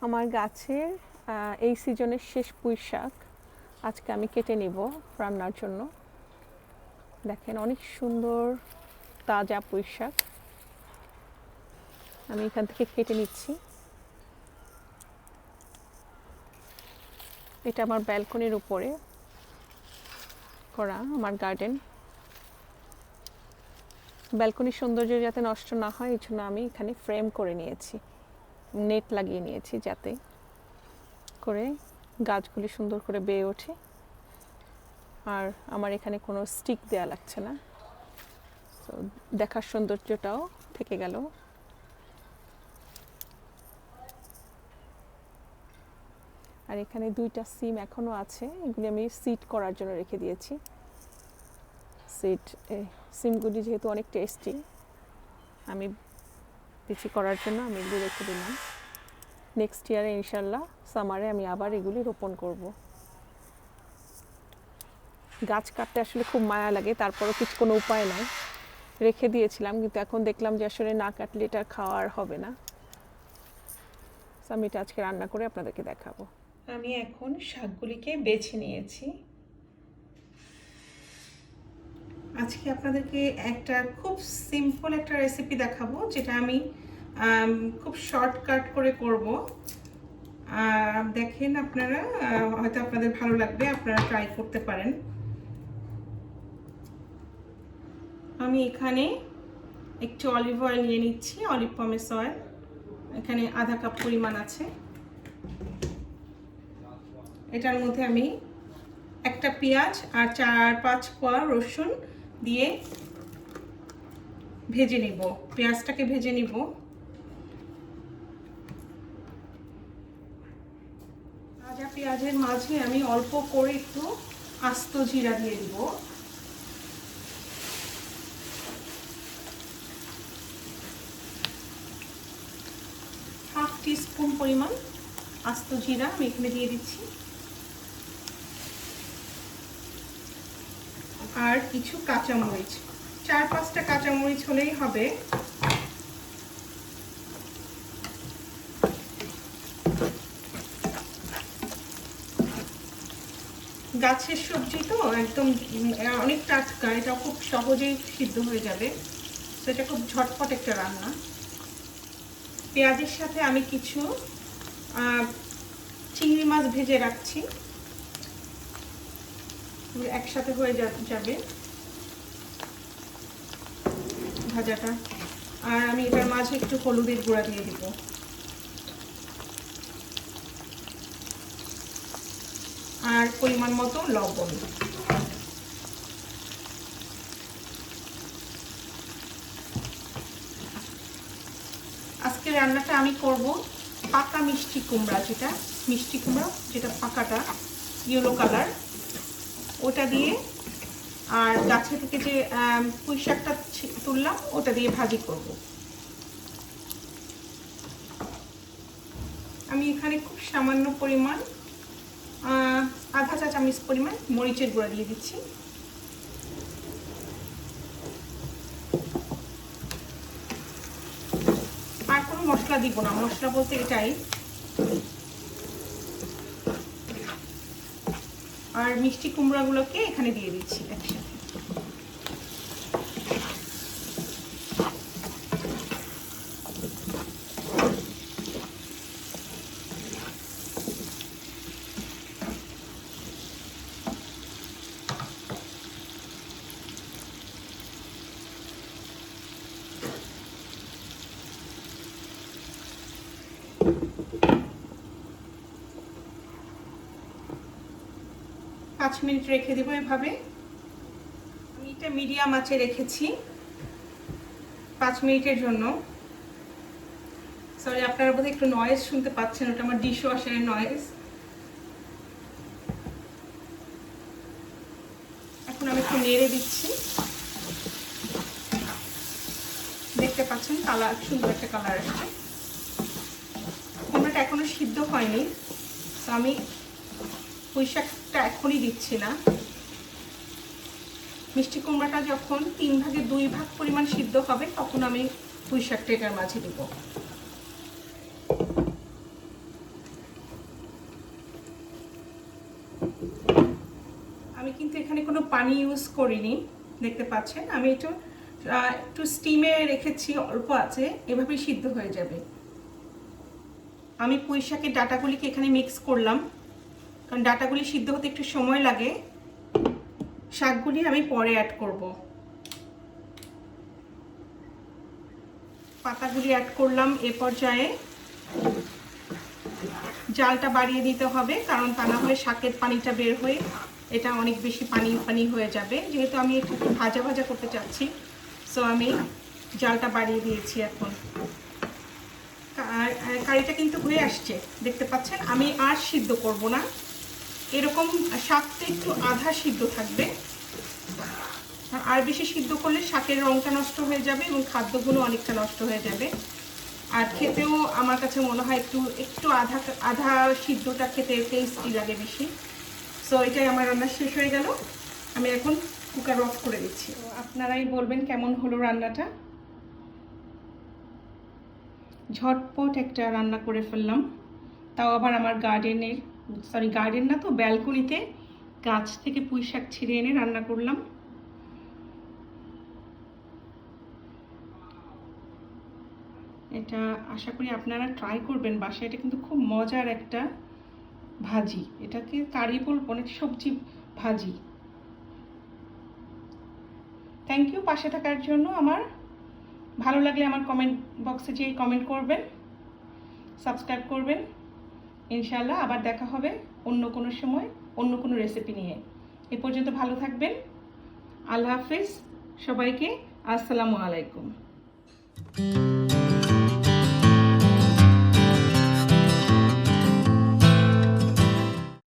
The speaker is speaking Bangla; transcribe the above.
আমার গাছের এই সিজনের শেষ পুঁই শাক আজকে আমি কেটে নিব রান্নার জন্য। দেখেন অনেক সুন্দর তাজা পুঁই শাক আমি এখান থেকে কেটে নিচ্ছি। এটা আমার ব্যালকনির উপরে করা আমার গার্ডেন। ব্যালকনির সৌন্দর্য যাতে নষ্ট না হয় এই জন্য আমি এখানে ফ্রেম করে নিয়েছি, নেট লাগিয়ে নিয়েছি যাতে করে গাছগুলি সুন্দর করে বেয়ে ওঠে। আর আমার এখানে কোনো স্টিক দেয়া লাগছে না, তো দেখার সৌন্দর্যটাও থেকে গেল। আর এখানে দুইটা সিম এখনো আছে, এগুলি আমি সিড করার জন্য রেখে দিয়েছি। সিমগুলি যেহেতু অনেক টেস্টি, আমি বিচি করার জন্য আমি এগুলি রেখে দিলাম। নেক্সট ইয়ারে ইনশাল্লাহ সামারে আমি আবার এগুলি রোপণ করব। গাছ কাটতে আসলে খুব মায়া লাগে, তারপরও কিছু কোনো উপায় নাই, রেখে দিয়েছিলাম, কিন্তু এখন দেখলাম যে আসলে না কাটলে এটা খাওয়ার হবে না। আমি এটা আজকে রান্না করে আপনাদেরকে দেখাবো। আমি এখন শাকগুলিকে বেছে নিয়েছি। আজকে আপনাদেরকে একটা খুব সিম্পল একটা রেসিপি দেখাবো, যেটা আমি খুব শর্টকাট করে করব। দেখেন আপনারা, হয়তো আপনাদের ভালো লাগবে, আপনারা ট্রাই করতে পারেন। আমি এখানে একটু অলিভ অয়েল নিয়ে নিচ্ছি, অলিভ পমেস অয়েল, এখানে আধা কাপ পরিমাণ আছে। এটার মধ্যে আমি একটা পেঁয়াজ আর 4-5 কোয়া রসুন দিয়ে ভেজে নিব। পেঁয়াজটাকে ভেজে নিব। ভাজা পেঁয়াজের মাঝে আমি অল্প করে একটু আস্ত জিরা দিয়ে দিব। হাফ টিস্পুন পরিমাণ আস্ত জিরা আমি এখানে দিয়ে দিচ্ছি। আর কিছু কাঁচামরিচ, 4-5টা কাঁচামরিচ হলেই হবে। গাছের সবজি তো একদম অনেক টাটকা, এটা খুব সহজেই সিদ্ধ হয়ে যাবে, তো এটা খুব ঝটপট একটা রান্না। পেঁয়াজের সাথে আমি কিছু চিংড়ি মাছ ভেজে রাখছি, একসাথে হয়ে যাবে ভাজাটা। আর আমি এটার মাঝে একটু হলুদের গুঁড়া দিয়ে দিব। আর পরিমাণ মতো লবণ। আজকে রান্নাটা আমি করব পাকা মিষ্টি কুমড়া, যেটা পাকাটা ইয়েলো কালার, ওটা দিয়ে, আর গাছে থেকে যে পুঁই শাকটা তুললাম ওটা দিয়ে ভাজি করব। আমি এখানে খুব সামান্য পরিমাণ আধা চা চামচ পরিমাণ মরিচের গুঁড়া দিয়ে দিচ্ছি। আর কোনো মশলা দিব না, মশলা বলতে এটাই। আর মিষ্টি কুমড়াগুলোকে এখানে দিয়ে দিচ্ছি একসাথে। 5 মিনিট রেখে দেবো এভাবে। আমি এটা মিডিয়াম আঁচে রেখেছি 5 মিনিটের জন্য। সরি, আপনারা বোধহয় একটু নয়েজ শুনতে পাচ্ছেন, ওটা আমার ডিশ ওয়াশারের নয়েজ। এখন আমি একটু নেড়ে দিচ্ছি। দেখতে পাচ্ছেন কালার, সুন্দর একটা কালার আসছে। কুমড়াটা এখনো সিদ্ধ হয়নি, তো আমি পুঁই শাকটা এখনই দিচ্ছি না। মিষ্টি কুমড়াটা যখন 3 ভাগে 2 ভাগ পরিমাণ সিদ্ধ হবে তখন আমি পুঁই শাকটা এটার মাঝে দিব। এখানে কোনো পানি ইউজ করিনি, দেখতে পাচ্ছেন। আমি একটু স্টিমে রেখেছি, অল্প আছে, এভাবেই সিদ্ধ হয়ে যাবে। আমি পুঁই শাকের ডাঁটাগুলিকে এখানে মিক্স করলাম, কারণ ডাঁটাগুলি সিদ্ধ হতে একটু সময় লাগে। শাকগুলি আমি পরে অ্যাড করব। পাতাগুলি অ্যাড করলাম। এ পর্যায়ে জালটা বাড়িয়ে দিতে হবে, কারণ তা না হলে শাকের পানিটা বের হয়ে এটা অনেক বেশি পানি পানি হয়ে যাবে। যেহেতু আমি একটু ভাজা ভাজা করতে চাচ্ছি, সো আমি জালটা বাড়িয়ে দিয়েছি। এখন কারিটা কিন্তু হয়ে আসছে, দেখতে পাচ্ছেন। আমি আর সিদ্ধ করব না, এরকম শাকটা একটু আধা সিদ্ধ থাকবে। আর বেশি সিদ্ধ করলে শাকের রঙটা নষ্ট হয়ে যাবে এবং খাদ্যগুলো অনেকটা নষ্ট হয়ে যাবে। আর খেতেও আমার কাছে মনে হয় একটু আধা সিদ্ধটা খেতে টেস্টি লাগে বেশি। সো এটাই আমার রান্না শেষ হয়ে গেল। আমি এখন কুকার অফ করে দিচ্ছি। তো আপনারাই বলবেন কেমন হলো রান্নাটা। ঝটপট একটা রান্না করে ফেললাম, তাও আবার আমার গার্ডেন না তো, ব্যালকনিতে গাছ থেকে পুঁই শাক ছিঁড়ে এনে রান্না করলাম। এটা আশা করি আপনারা ট্রাই করবেন বাসায়। এটা কিন্তু খুব মজার একটা ভাজি, এটাকে কারি বলবো, অনেক সবজি ভাজি। থ্যাংক ইউ পাশে থাকার জন্য। আমার ভালো লাগলে আমার কমেন্ট বক্সে যেয়ে কমেন্ট করবেন, সাবস্ক্রাইব করবেন। ইনশাআল্লাহ আবার দেখা হবে অন্য কোনো সময়, অন্য কোনো রেসিপি নিয়ে। এ পর্যন্ত ভালো থাকবেন। আল্লাহ হাফিজ সবাইকে। আসসালামু আলাইকুম।